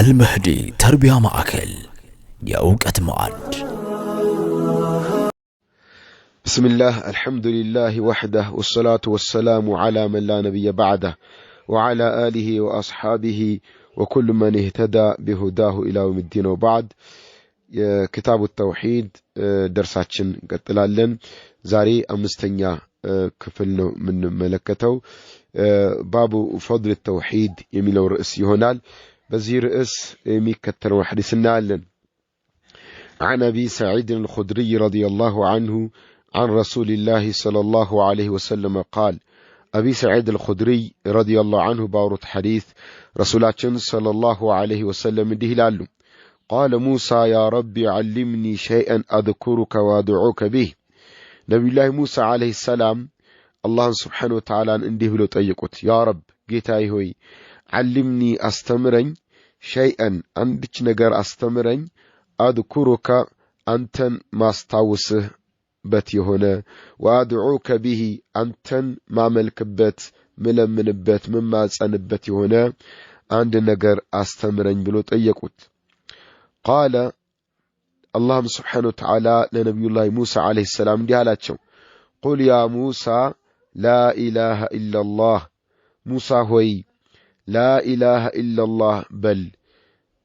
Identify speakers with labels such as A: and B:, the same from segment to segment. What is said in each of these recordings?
A: المهدي تربية معاكل يوقت معد.
B: بسم الله الحمد لله وحده والصلاة والسلام على من لا نبي بعده وعلى آله وأصحابه وكل من اهتدى بهداه إلى يوم الدين. وبعد كتاب التوحيد درساتشن قتلالن زاري أمستنيا كفلنا من ملكته باب فضل التوحيد يميلو رئيس يهونال بزي رئيس ميكتر وحديثنا لن عن أبي سعيد الخدري رضي الله عنه عن رسول الله صلى الله عليه وسلم قال. أبي سعيد الخدري رضي الله عنه باورت حديث رسولاتنا صلى الله عليه وسلم دهلالو قال موسى يا ربي علمني شيئا أذكرك وادعوك به. نبي الله موسى عليه السلام الله سبحانه وتعالى انده له طيقت يا رب جيتاي هوي علمني أستمرن شيئا عندك نجر أستمرن أذكرك أنتن ما استوسه بت يهنا وأدعوك به أنتن ما ملكبت ملمن بت مما سنبت يهنا عند نجر أستمرن بلو طيقت. قال الله سبحانه وتعالى لنبي الله موسى عليه السلام ديالاتشو قل يا موسى لا إله إلا الله. موسى هوي لا إله إلا الله بل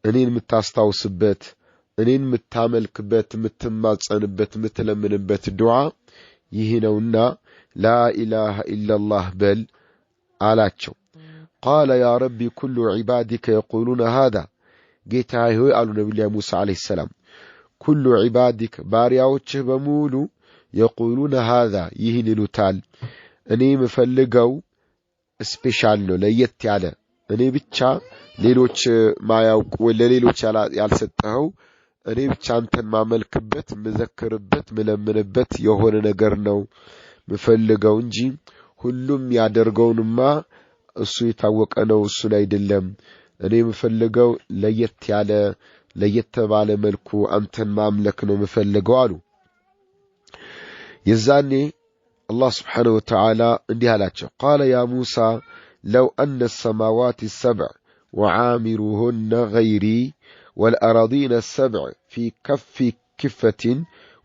B: أنين متاستوسبت أنين متعملكبت متماصنبت متلمنبت الدعاء يهنونا لا إله إلا الله بل علاتشو. قال يا ربي كل عبادك يقولون هذا. جيتاي هوي قالوا نبي الله موسى عليه السلام كل عبادك بارياوچه بمولو يقولون هذا يهنلو تال أني مفلقو سبيشال نو ليت على أني بيتشا ليلوچ ما يوق ولا ليلوچ ያልሰጠው እኔ ብቻ አንተን ማመልክበት መዘከርበት መለምንበት የሆነ ነገር ነው መፈልገው እንጂ ሁሉም ያደርገውንማ እሱ የታወቀ ነው እሱን አይደለም እኔ መፈልገው ለየት ባለ መልኩ አንተን ማምለክ ነው መፈልገው አሉ። የዛኔ الله سبحانه وتعالى اندي هالاتشو قال يا موسى لو أن السماوات السبع وعامرهن غيري والأراضين السبع في كفة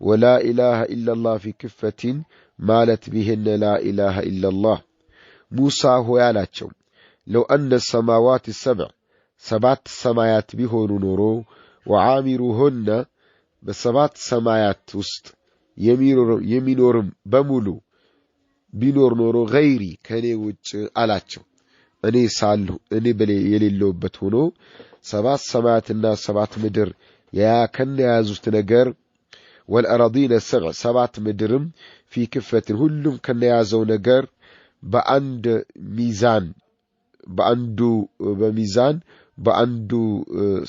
B: ولا إله إلا الله في كفة مالت بهن لا إله إلا الله. موسى هو يالاتشو لو أن السماوات السبع سبعت سمايات بهن نورو وعامرهن بسبعت سمايات وسط يمينور بمولو ቢኖር ኖሮ غيري ከኔ ውጭ አላቸው እኔ ሳለሁ እኔ የሌለውበት ሆኖ ሰባት ሰማያትና ሰባት ምድር ከነያዙት ነገር والأراضين السبع ሰባት ምድርም في كفة ሁሉም ከነያዘው ነገር በአንድ ሚዛን በአንዱ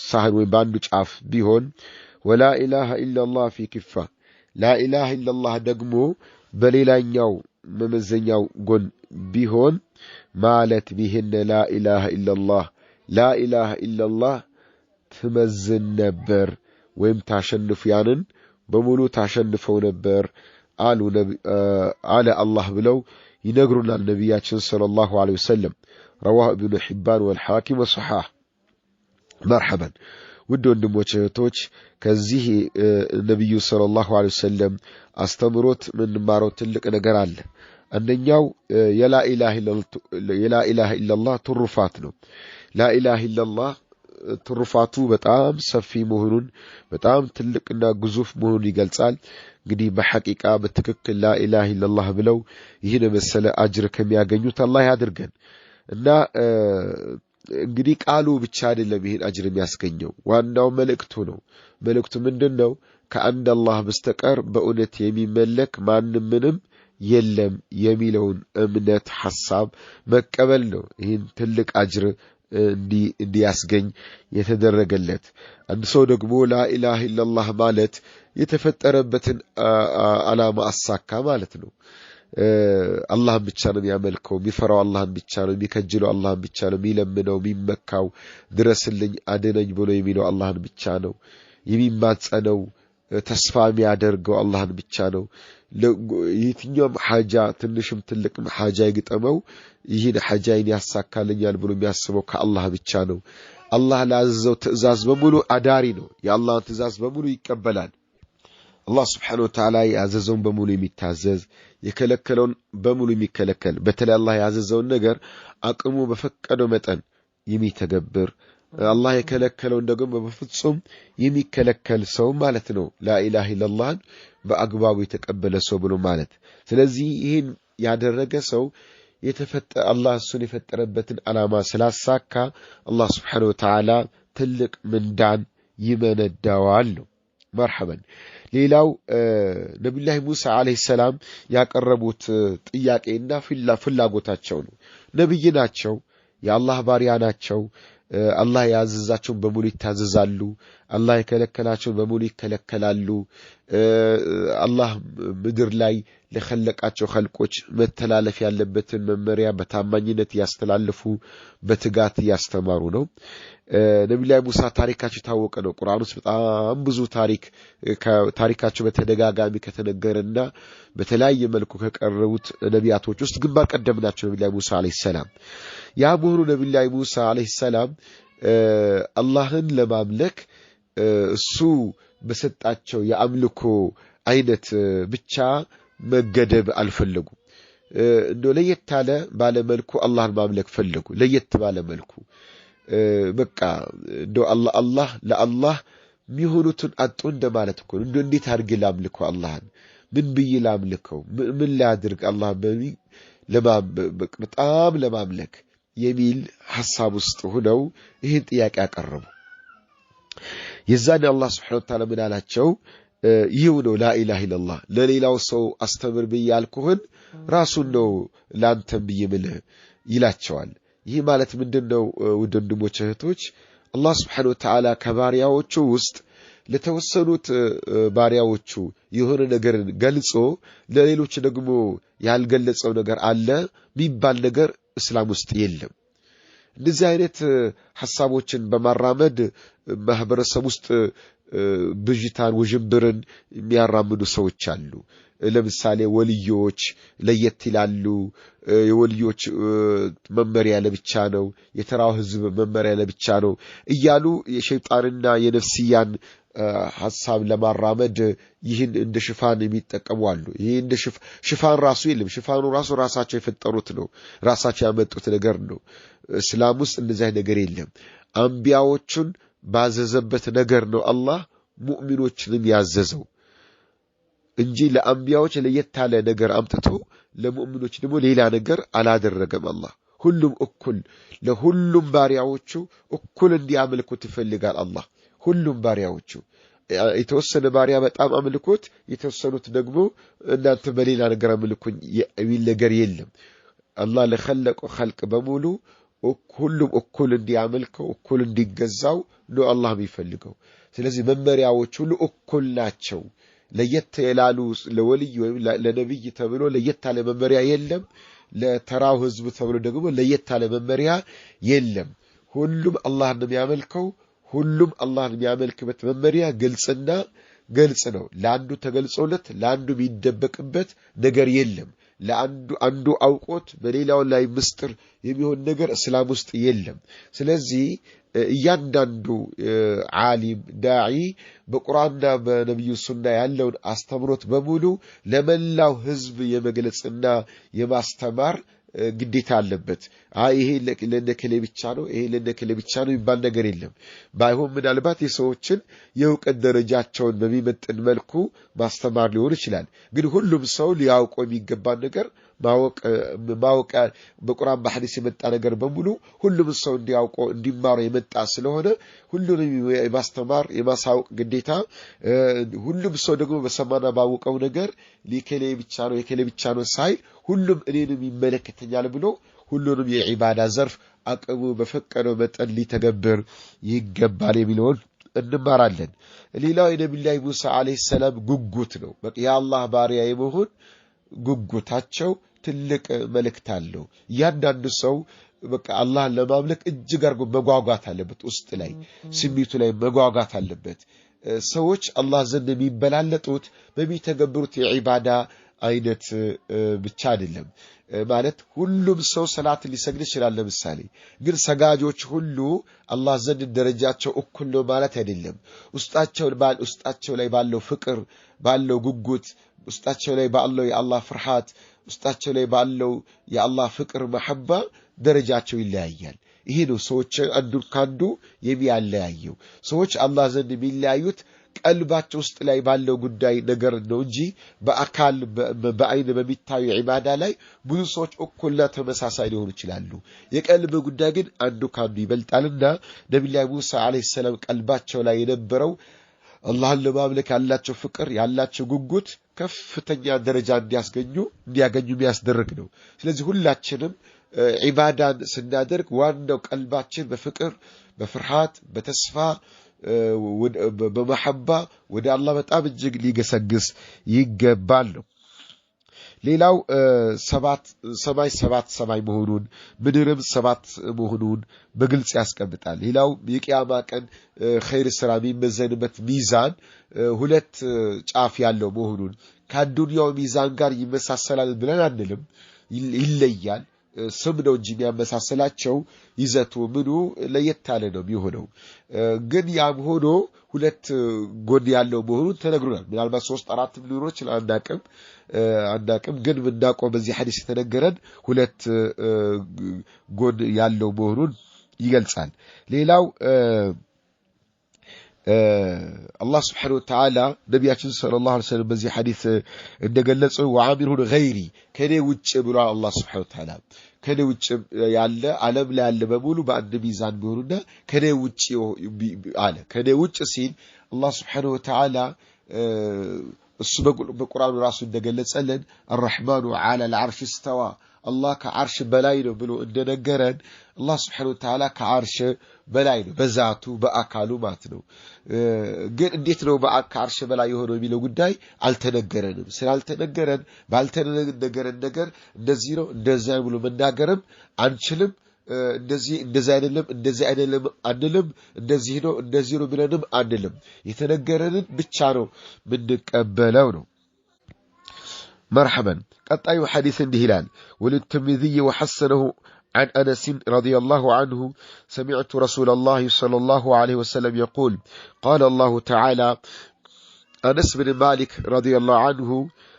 B: ሳህን ወይ በአንዱ ጫፍ ቢሆን ولا إله إلا الله في كفة لا إله إلا الله ደግሞ በሌላኛው መመዘኛው ጎን ቢሆን ማለት ቢህነ لا إله إلا الله لا إله إلا الله ትመዝን ነበር ወይም ታሸንፉ ያንን በሙሉ ታሸንፈው ነበር አለ አላህ ብለው ይነግሩናል ነብያችን ሰለላሁ ዐለይሂ ወሰለም رواه ابن حبان والحاكم وصححه. مرحبا ውድ ወንድሞች እህቶች ከዚህ ነብዩ ሰለላሁ ዐለይሂ ወሰለም አስተምሮት ምንማረው ትልቅ ነገር አለ። አንደኛው የላ ኢላሃ ኢላላህ ትሩፋት ነው። ላ ኢላሃ ኢላላህ ትሩፋቱ በጣም ሰፊ መሆኑን በጣም ትልቅና ግዙፍ መሆኑን ይገልጻል። እንግዲህ በሐቂቃ በትክክል ላ ኢላሃ ኢላላህ ብለው ይህን መሰለ አጅር ከሚያገኙት አላህ ያድርገን እና እንግዲህ ቃሉ ብቻ አይደለም ይሄን አጅር የሚያስገኘው ዋናው መልእክቱ ነው። መልእክቱ ምንድነው? ከአንድ አላህ በስተቀር በእውነት የሚመለክ ማንም ምንም የለም የሚለውን እምነት ሐሳብ መቀበል ነው። ይሄን ትልቅ አጅር እንዲያስገኝ የተደረገለት አንድ ሰው ደግሞ ላ ኢላሃ ኢላላህ ማለት የተፈጠረበትን ዓላማ አሳካ ማለት ነው። አላህን ብቻ ነው የሚያመልከው የሚፈራው አላህን ብቻ ነው የሚከጅለው አላህን ብቻ ነው የሚለምነው የሚመካው ድረስልኝ አድነኝ ብሎ የሚለው አላህን ብቻ ነው የሚማጸነው ተስፋ የሚያደርገው አላህን ብቻ ነው። የትኛውም ሐጃ ትንሽም ትልቅም ሐጃ ይገጠመው ይህን ሐጃይን ያሳካልኛል ብሎ የሚያስበው ከአላህ ብቻ ነው። አላህ ላዘዘው ትእዛዝ በሙሉ አዳሪ ነው። የአላህን ትእዛዝ በሙሉ ይቀበላል። አላህ Subhanahu Wa Ta'ala ያዘዘውን በሙሉ የሚታዘዝ የከለከለውን በሙሉ የሚከለከል በተለይ አላህ ያዘዘውን ነገር አቅሙ በፈቀደው መጠን የሚተገብር አላህ የከለከለውን ደግሞ በፍጹም የሚከለከል ሰው ማለት ነው። ላኢላሃ ኢላላህ በአግባቡ የተቀበለ ሰው ብሎ ማለት። ስለዚህ ይህን ያደረገ ሰው አላህ እሱን የፈጠረበትን ዓላማ ስላሳካ አላህ Subhanahu Wa Ta'ala ትልቅ ምንዳን ይመነዳዋል ነው። መርሐበን። ሌላው ነብዩላህ ሙሳ አለይሂ ሰላም ያቀረቡት ጥያቄና ፍላጎታቸው ነው። ነብይ ናቸው፣ የአላህ ባሪያ ናቸው። አላህ ያዘዛቸውን በሙሉ ይታዘዛሉ፣ አላህ የከለከላቸውን በሙሉ ይከለከላሉ። አላህ ምድር ላይ ለኸለቃቸው ኸልቆች መተላለፍ ያለበትን መመሪያ በታማኝነት ያስተላልፉ በትጋት ያስተማሩ ነው። ነብዩላህ ሙሳ ታሪካቸው ታወቀ ነው። ቁርአን ውስጥ በጣም ብዙ ታሪካቸው በተደጋጋሚ ከተነገረና በተለያየ መልኩ ከቀረቡት ነቢያቶች ውስጥ ግንባር ቀደም ናቸው ነብዩላህ ሙሳ አለይሂ ሰላም። ያ መሆኑ ነብዩላህ ሙሳ አለይሂ ሰላም አላህን ለማምለክ እሱ በሰጣቸው የአምልኮ አይነት ብቻ መገደብ አልፈለጉም። እንደ ለየት ያለ ባለ መልኩ አላህን ማምለክ ፈለጉ። ለየት ባለ መልኩ በቃ አላህ ለአላህ የሚሆኑትን አጡ እንደማለት እኮ ነው። እንዴት አድርጌ ላምልከው አላህን? ምን ብዬ ላምልከው? ምን ላድርግ አላህን በጣም ለማምለክ የሚል ሐሳብ ውስጥ ሆነው ይህን ጥያቄ አቀረቡ። የዛኔ አላህ Subhanahu Wa Ta'ala ምን አላቸው? ይሄው ነው ላኢላሃ ኢላላህ። ለሌላው ሰው አስተምር ብያልኩህን ራሱን ነው ላንተም ብዬምልህ ይላቸዋል። ይህ ማለት ምንድነው? ወንድሞች እህቶች፣ አላህ Subhanahu Wa Ta'ala ከባሪያዎቹ ውስጥ ለተወሰኑት ባሪያዎቹ የሆነ ነገር ገልጾ ለሌሎች ደግሞ ያልገለጸው ነገር አለ የሚባል ነገር እስላም ውስጥ የለም። እንደዚህ አይነት ሐሳቦችን በማራመድ ማህበረሰብ ውስጥ ብጅታን ወጅብርን የሚያራምዱ ሰዎች አሉ። ለምሳሌ ወልዮች ለየት ይላሉ፣ የወልዮች መመሪያ ለብቻ ነው፣ የተራው ህዝብ መመሪያ ለብቻ ነው እያሉ የሸይጣንና የነፍስያን ሐሳብ ለማራመድ ይህን እንደ ሽፋን የሚጠቀሙ አሉ። ይሄ እንደ ሽፋን ራሱ የለም። ሽፋኑ ራሳቸው የፈጠሩት ነው፣ ራሳቸው ያመጡት ነገር ነው። እስላም ውስጥ እንደዚህ ነገር የለም። አንቢያዎቹን ባዘዘበት ነገር ነው አላህ ሙእሚኖችንም ያዘዘው እንጂ ለአንቢያዎች ለየት ያለ ነገር አምጥቶ ለሙእሚኖች ደግሞ ሌላ ነገር አላደረገም። አላህ ሁሉም እኩል ለሁሉም ባሪያዎቹ እኩል እንዲያመልኩት ይፈልጋል። አላህ ሁሉም ባሪያዎቹ የተወሰነ ባሪያ በጣም አምልኮት፣ የተወሰኑት ደግሞ እናንተ በሌላ ነገር አምልኩኝ የሚል ነገር የለም። አላህ ለኸለቀው ኸልቅ በሙሉ ሁሉም እኩል እንዲያመልከው እኩል እንዲገዛው ነው አላህ የሚፈልገው። ስለዚህ መመሪያዎች ሁሉ እኩል ናቸው። ለየት ያላሉ ለወልይ ወይም ለነብይ ተብሎ ለየት ያለ መመሪያ የለም። ለተራው ህዝብ ተብሎ ደግሞ ለየት ያለ መመሪያ የለም። ሁሉም አላህን የሚያመልከው ሁሉም አላህን የሚያመልክበት መመሪያ ግልጽ ነው። ለአንዱ ተገልጾለት ለአንዱ የሚደበቅበት ነገር የለም። ለአንዱ አውቆት በሌላው ላይ ምስጢር የሚሆን ነገር እስላም ውስጥ የለም። ስለዚህ እያንዳንዱ ዓሊም ዳዒ በቁርአንና በነብዩ ሱና ያለውን አስተምሮት በሙሉ ለመላው ህዝብ የመግለጽና የማስተማር ግዴታ አለበት። ይሄ ለነከሌ ብቻ ነው፣ ይሄ ለነከሌ ብቻ ነው የሚባል ነገር የለም። ባይሆን ምናልባት የሰዎችን የእውቀት ደረጃቸውን በሚመጥን መልኩ ማስተማር ሊሆን ይችላል። ግን ሁሉም ሰው ሊያውቀው የሚገባ ነገር ማወቅ በቁርአን በሐዲስ የመጣ ነገር በሙሉ ሁሉም ሰው እንዲያውቀው እንዲማረው የመጣ ስለሆነ ሁሉንም የማስተማር የማሳወቅ ግዴታ፣ ሁሉም ሰው ደግሞ በሰማና ባወቀው ነገር ለከሌ ብቻ ነው የከሌ ብቻ ነው ሳይል ሁሉም እኔንም ይመለከተኛል ብሎ ሁሉንም የዒባዳ ዘርፍ አቅሙ በፈቀደው መጠን ሊተገብር ይገባል የሚለውን እንማራለን። ሌላው የነብዩላህ ሙሳ አለይሂ ሰላም ጉጉት ነው። በቃ የአላህ ባሪያ የመሆን ጉጉታቸው ትልቅ መልእክት አለው። እያንዳንዱ ሰው በቃ አላህን ለማምለክ እጅግ አድርጎ መጓጓት አለበት። ውስጥ ላይ ስሜቱ ላይ መጓጓት አለበት። ሰዎች አላህ ዘንድ የሚበላለጡት በሚተገብሩት የዒባዳ አይነት ብቻ አይደለም ማለት ሁሉም ሰው ሰላት ሊሰግድ ይችላል ለምሳሌ ግን ሰጋጆች ሁሉ አላህ ዘንድ ደረጃቸው እኩል ነው ማለት አይደለም ውስጣቸው ላይ ባለው ፍቅር ባለው ጉጉት ውስጣቸው ላይ ባለው የአላህ ፍርሃት ውስጣቸው ላይ ባለው የአላህ ፍቅር መሐባ ደረጃቸው ይለያያል ይሄ ነው ሰዎች አንዱ ካንዱ የሚያለያየው ሰዎች አላህ ዘንድ የሚለያዩት ቀልባቸው ውስጥ ላይ ባለው ጉዳይ ነገር ነው እንጂ በአካል በአይን በሚታዩ ዒባዳ ላይ ብዙ ሰዎች እኩልና ተመሳሳይ ሊሆኑ ይችላሉ የቀልብ ጉዳይ ግን አንዱ ካንዱ ይበልጣልና ነብዩ ሙሳ አለይሂ ሰላም ቀልባቸው ላይ የነበረው አላህን ለማምለክ ያላቸው ፍቅር ያላቸው ጉጉት ከፍተኛ ደረጃ እንዲያገኙ የሚያስደርግ ነው ስለዚህ ሁላችንም ዒባዳን ስናደርግ ዋናው ቀልባችን በፍቅር በፍርሃት በተስፋ በመሐባ ወደ አላህ በጣም እጅግ ሊገሰግስ ይገባል ነው ሌላው ሰባት ሰማይ መሆኑን ምድርም ሰባት መሆኑን በግልጽ ያስቀምጣል ሌላው የቂያማ ቀን ኸይር ስራ የሚመዘንበት ሚዛን ሁለት ጫፍ ያለው መሆኑን ከዱንያው ሚዛን ጋር ይመሳሰላል ብለን አንልም ይለያል ስም ነው እንጂ የሚያመሳሰላቸው ይዘቱ ምኑ ለየት ያለ ነው የሚሆነው ግን ያም ሆኖ ሁለት ጎን ያለው መሆኑን ተነግሮናል ምናልባት 3-4 ሊኖሮች አናቅም ግን ምናቆም በዚህ ሐዲስ የተነገረን ሁለት ጎን ያለው መሆኑን ይገልጻል ሌላው الله سبحانه وتعالى نبياتنا صلى الله عليه وسلم بزي حديث እንደገለጸው وعامرون غيري ከኔ ውጭ ብሎ الله سبحانه وتعالى ከኔ ውጭ ያለ ዓለም ላይ ያለ በሙሉ በአንድ ሚዛን ቢሆኑና ከኔ ውጭ አለ ከኔ ውጭ ሲል الله سبحانه وتعالى እሱ በቁርአኑ ራሱ እንደገለጸልን الرحمن على العرش استوى الله كعرش በላይ ነው ብሎ እንደነገረን الله سبحانه وتعالى كعرش በላይ ነው በዛቱ በአካሉ ማለት ነው ግን እንዴት ነው በአካርሽ በላይ የሆነው የሚለው ጉዳይ አልተነገረንም ስላልተነገረን ባልተነገረን ነገር እንደዚህ ነው እንደዛ ብሎ መናገርም አንችልም እንደዚህ አይደለም አንልም እንደዚህ ነው ብለንም አንልም የተነገረንን ብቻ ነው ምንቀበለው ነው مرحبا قطعي حديث هلال وللترمذي وحسنه عن أنس رضي الله عنه سمعت رسول الله صلى الله عليه وسلم يقول قال الله تعالى أنس بن مالك رضي الله عنه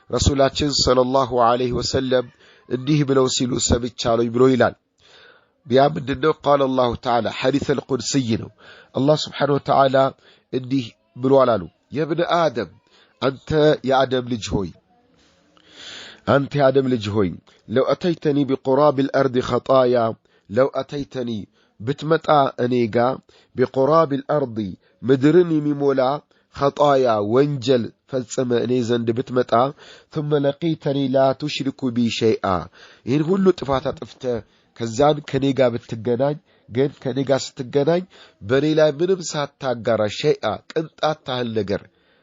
B: رسولات صلى الله عليه وسلم إنه بلو سيلو سمتشالو يبلو هلال بيامن إنه قال الله تعالى حديث القدسي الله سبحانه وتعالى إنه بلو علالو يا ابن آدم أنت يا آدم لجهوي أنت يا آدم لجهوي لو أتيتني بقراب الأرض خطايا لو أتيتني بتمتع أنيقا بقراب الأرض مدرني ممولا خطايا وانجل فالسماء نيزن بتمتع ثم لقيتني لا تشرك بي شيئا إن كله تفاتت افتا كزان كنيقا بتقناج قن كنيقا ستقناج بني لا منم ساتاقر شيئا كنت أتاهل نقر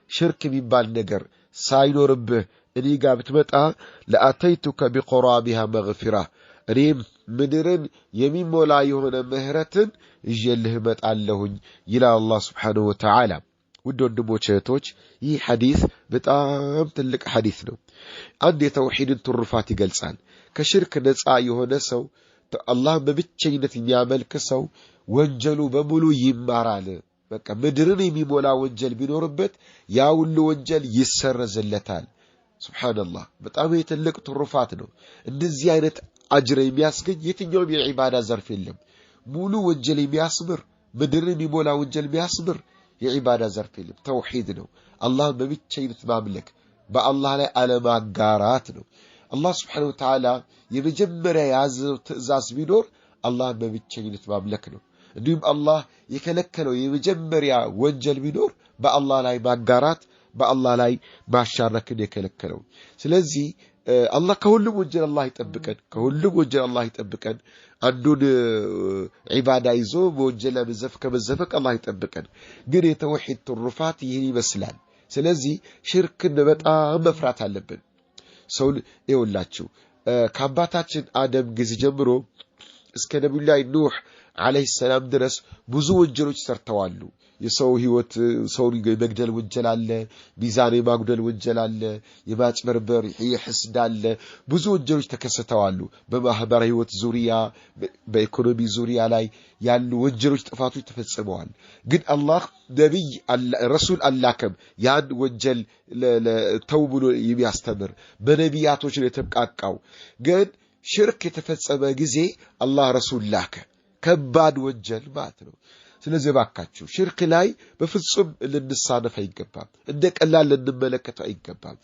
B: شرك بيبال نقر ساينو ربه إني قابت متى لأتيتك بقرابها مغفرة ريم مدرن يمين مولا يهون مهرة يجيه متى لهن إلى الله سبحانه وتعالى ودون نموشيتوش يي حديث بتام تلك حديثنا عندي توحيد الترفات قلسان كشرك نسعى يهون سو الله ما بتشينة يعمل كسو وانجلوا بمولو يمارال بكا مدرن يمين مولا وانجل بنوربت ياولو وانجل يسر زلتان سبحان الله በጣም የትልቅ ትሩፋት ነው እንደዚህ አይነት አጅር የሚያስገኝ የትኛውም የዒባዳ ዘርፍ የለም ሙሉ ወንጀል የሚያስምር ምድርን የሚሞላ ወንጀል የሚያስምር የዒባዳ ዘርፍ የለም ተውሂድ ነው አላህን በብቸኝነት ማምለክ በአላህ ላይ አለማጋራት ነው አላህ Subhanahu Wa Ta'ala የመጀመሪያ ያዘው ትእዛዝ ቢኖር አላህን በብቸኝነት ማምለክ ነው እንዲሁም አላህ የከለከለው የመጀመሪያ ወንጀል ቢኖር በአላህ ላይ ማጋራት በአላህ ላይ ማሻረክን የከለከለው ስለዚህ አላህ ከሁሉም ወንጀል አላህ ይጠብቀን አንዱን ዒባዳ ይዞ በወንጀል ከመዘፈቅ አላህ ይጠብቀን ግን የተውሂድ ትሩፋት ይህን ይመስላል ስለዚህ ሽርክን በጣም መፍራት አለብን ሰው ይወላችሁ ከአባታችን አደም ጊዜ ጀምሮ እስከ ነብዩላህ ኑህ አለይሂ ሰላም ድረስ ብዙ ወንጀሎች ሰርተዋል የሰው ህይወት ሰው መግደል ወንጀል አለ ሚዛን የማጉደል ወንጀል አለ የማጭበርበር የሕስድ አለ ብዙ ወንጀሎች ተከስተዋል በማህበራዊ ህይወት ዙሪያ በኢኮኖሚ ዙሪያ ላይ ያሉ ወንጀሎች ጥፋቶች ተፈጽመዋል ግን አላህ ነብይ ረሱል አላከም ያን ወንጀል ተውብሎ የሚያስተምር በነቢያቶች ላይ ተቃቃው ግን ሽርክ የተፈጸመ ጊዜ አላህ ረሱል ላከ ከባድ ወንጀል ማለት ነው ስለዚህ ባካችሁ ሽርክ ላይ በፍጹም ልንሳነፍ አይገባም እንደ ቀላል ልንመለከተው አይገባም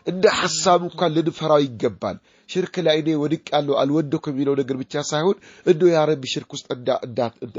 B: እንደ ሐሳብ እንኳን ልንፈራው ይገባል ሽርክ ላይ እኔ ወድቅ ያለው አልወደኩም የሚለው ነገር ብቻ ሳይሆን እንደው ያ ረቢ ሽርክ ውስጥ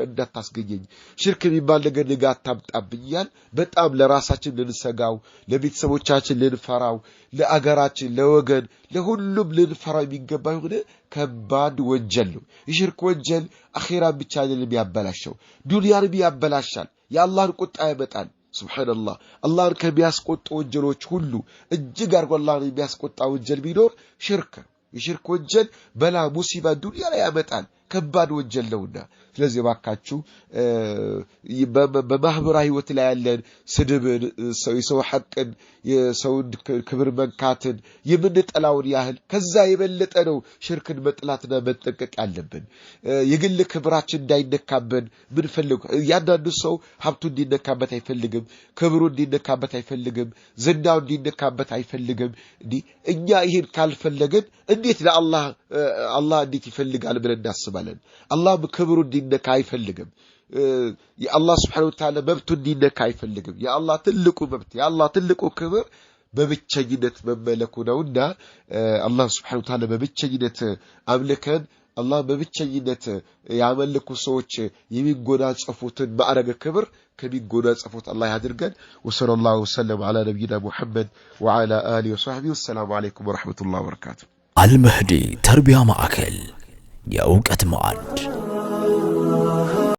B: እንዳታስገኘኝ ሽርክ የሚባል ነገር ንጋት ታምጣብኛል በጣም ለራሳችን ልንሰጋው ለቤተሰቦቻችን ልንፈራው ለአገራችን ለወገን ለሁሉም ልንፈራው የሚገባ ይሁን ከባድ ወንጀል ነው የሽርክ ወንጀል አኺራ ብቻ አይደለም ያበላሸው ዱንያን ያበላሻል የአላህን ቁጣ ያመጣል ሱብሃንአላህ አላህን ከሚያስቆጡ ወንጀሎች ሁሉ እጅግ አርጎ አላህን የሚያስቆጣ ወንጀል ቢኖር ሽርክ የሽርክ ወንጀል በላ ሙሲባ ዱንያ ላይ ያመጣል ከባድ ወንጀል ነውና ስለዚህ ባካችሁ በማህበራዊ ህይወት ላይ ያለን ስድብን የሰው ሐቅን የሰው ክብር መንካትን የምንጠላውን ያህል ከዛ የበለጠ ነው ሽርክን መጥላትና መጠንቀቅ ያለብን የግል ክብራችን እንዳይነካበን ምን ፈልጉ ያንዳንዱ ሰው ሀብቱ እንዲነካበት አይፈልግም ክብሩ እንዲነካበት አይፈልግም ዝናው እንዲነካበት አይፈልግም እኛ ይሄን ካልፈለግን እንዴት ለአላህ አላህ እንዴት ይፈልጋል ብለን እናስባለን አላህ ክብሩ እንዲነካ አይፈልግም የአላህ Subhanahu Wa Ta'ala መብቱ እንዲነካ አይፈልግም የአላህ ትልቁ መብት የአላህ ትልቁ ክብር በብቸኝነት መመለኩ ነውና አላህ Subhanahu Wa Ta'ala በብቸኝነት አምልከን አላህ በብቸኝነት ያመልኩ ሰዎች የሚጎናጸፉትን ማዕረግ ክብር ከሚጎናጸፉት አላህ ያድርገን ወሰለላሁ ወሰለም على نبينا محمد وعلى اله وصحبه والسلام عليكم ورحمه الله وبركاته
A: አልመህዲ ተርቢያ ማዕከል የእውቀት ማዕድ